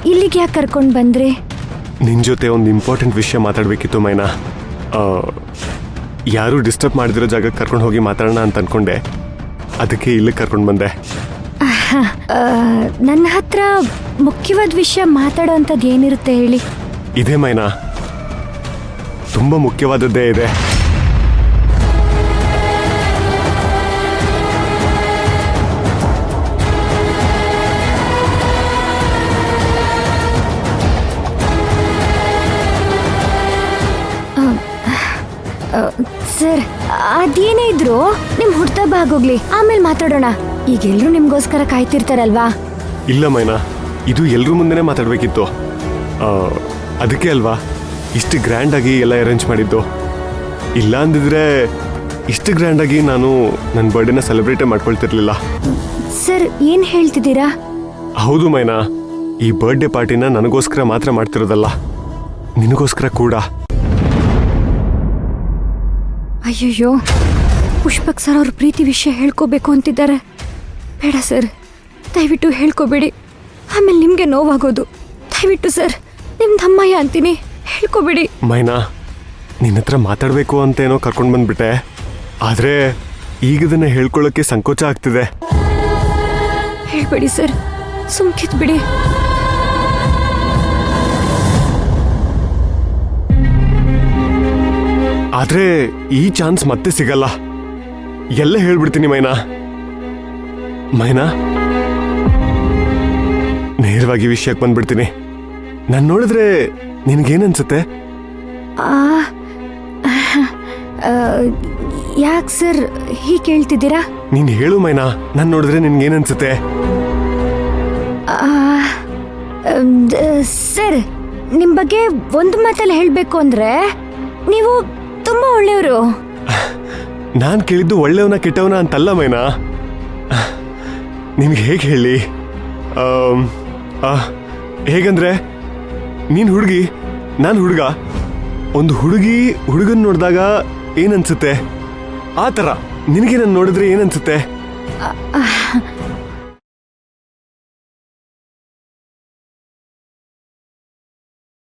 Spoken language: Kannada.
ಇಲ್ಲಿಗೆ ಯಾಕೆ ಕರ್ಕೊಂಡು ಬಂದ್ರಿ? ನಿನ್ನ ಜೊತೆ ಒಂದು ಇಂಪಾರ್ಟೆಂಟ್ ವಿಷಯ ಮಾತಾಡಬೇಕಿತ್ತು ಮೈನಾ. ಯಾರೂ ಡಿಸ್ಟರ್ಬ್ ಮಾಡದಿರೋ ಜಾಗಕ್ಕೆ ಕರ್ಕೊಂಡು ಹೋಗಿ ಮಾತಾಡೋಣ ಅಂತ ಅಂದ್ಕೊಂಡೆ, ಅದಕ್ಕೆ ಇಲ್ಲಿಗೆ ಕರ್ಕೊಂಡು ಬಂದೆ. ನನ್ನ ಹತ್ರ ಮುಖ್ಯವಾದ ವಿಷಯ ಮಾತಾಡೋ ಅಂಥದ್ದು ಏನಿರುತ್ತೆ ಹೇಳಿ? ಇದೇ ಮೈನಾ, ತುಂಬ ಮುಖ್ಯವಾದದ್ದೇ ಇದೆ. ಸರ್, ಅದೇನೇ ಇದ್ರು ನಿಮ್ ಹುಡ್ತಬ್ಬ ಆಗೋಗ್ಲಿ, ಆಮೇಲೆ ಮಾತಾಡೋಣ. ಈಗ ಎಲ್ರು ನಿಮ್ಗೋಸ್ಕರ ಕಾಯ್ತಿರ್ತಾರಲ್ವಾ? ಇಲ್ಲ ಮೈನಾ, ಇದು ಎಲ್ರ ಮುಂದೆನೇ ಮಾತಾಡಬೇಕಿತ್ತು. ಅದಕ್ಕೆ ಅಲ್ವಾ ಇಷ್ಟು ಗ್ರ್ಯಾಂಡಾಗಿ ಎಲ್ಲ ಅರೇಂಜ್ ಮಾಡಿದ್ದು. ಇಲ್ಲ ಅಂದಿದ್ರೆ ಇಷ್ಟು ಗ್ರ್ಯಾಂಡಾಗಿ ನಾನು ನನ್ನ ಬರ್ಡೇನ ಸೆಲೆಬ್ರೇಟೇ ಮಾಡ್ಕೊಳ್ತಿರ್ಲಿಲ್ಲ. ಸರ್, ಏನ್ ಹೇಳ್ತಿದ್ದೀರಾ? ಹೌದು ಮೈನಾ, ಈ ಬರ್ಡೇ ಪಾರ್ಟಿನ ನನಗೋಸ್ಕರ ಮಾತ್ರ ಮಾಡ್ತಿರೋದಲ್ಲ, ನಿನಗೋಸ್ಕರ ಕೂಡ. ಅಯ್ಯಯ್ಯೋ, ಪುಷ್ಪಕ್ ಸರ್ ಅವ್ರ ಪ್ರೀತಿ ವಿಷಯ ಹೇಳ್ಕೋಬೇಕು ಅಂತಿದ್ದಾರೆ. ಬೇಡ ಸರ್, ದಯವಿಟ್ಟು ಹೇಳ್ಕೋಬೇಡಿ, ಆಮೇಲೆ ನಿಮಗೆ ನೋವಾಗೋದು. ದಯವಿಟ್ಟು ಸರ್, ನಿಮ್ದಮ್ಮಯ್ಯ ಅಂತೀನಿ, ಹೇಳ್ಕೋಬೇಡಿ. ಮೈನಾ, ನಿನ್ನ ಹತ್ರ ಮಾತಾಡಬೇಕು ಅಂತ ಏನೋ ಕರ್ಕೊಂಡು ಬಂದ್ಬಿಟ್ಟೆ, ಆದರೆ ಈಗದನ್ನ ಹೇಳ್ಕೊಳ್ಳೋಕ್ಕೆ ಸಂಕೋಚ ಆಗ್ತಿದೆ. ಹೇಳ್ಬೇಡಿ ಸರ್, ಸುಮ್ಕಿತ್ ಬಿಡಿ. ಆದ್ರೆ ಈ ಚಾನ್ಸ್ ಮತ್ತೆ ಸಿಗಲ್ಲ. ಎಲ್ಲ ಹೇಳ್ಬಿಡ್ತೀನಿ ಮೈನಾ. ಮೈನಾ, ನೇರವಾಗಿ ವಿಷಯಕ್ಕೆ ಬಂದ್ಬಿಡ್ತೀನಿ. ನಾನು ನೋಡಿದ್ರೆ ನಿನಗೇನನ್ಸುತ್ತೆ? ಯಾಕೆ ಸರ್ ಹೀಗೆ ಕೇಳ್ತಿದ್ದೀರಾ? ನೀನು ಹೇಳು ಮೈನಾ, ನಾನು ನೋಡಿದ್ರೆ ನಿನ್ಗೇನನ್ಸುತ್ತೆ? ಸರ್, ನಿಮ್ಮ ಬಗ್ಗೆ ಒಂದು ಮಾತಲ್ಲಿ ಹೇಳಬೇಕು ಅಂದ್ರೆ ನೀವು ತುಂಬಾ ಒಳ್ಳೆಯವರು. ನಾನು ಕೇಳಿದ್ದು ಒಳ್ಳೆಯವನ ಕೆಟ್ಟವನ ಅಂತಲ್ಲ ಮೈನಾ. ನಿಮ್ಗೆ ಹೇಗೆ ಹೇಳಿ? ಹೇಗಂದ್ರೆ, ನೀನು ಹುಡುಗಿ, ನಾನು ಹುಡುಗ. ಒಂದು ಹುಡುಗಿ ಹುಡುಗನ್ ನೋಡಿದಾಗ ಏನನ್ಸುತ್ತೆ, ಆ ಥರ ನಿನಗೆ ನಾನು ನೋಡಿದ್ರೆ ಏನನ್ಸುತ್ತೆ?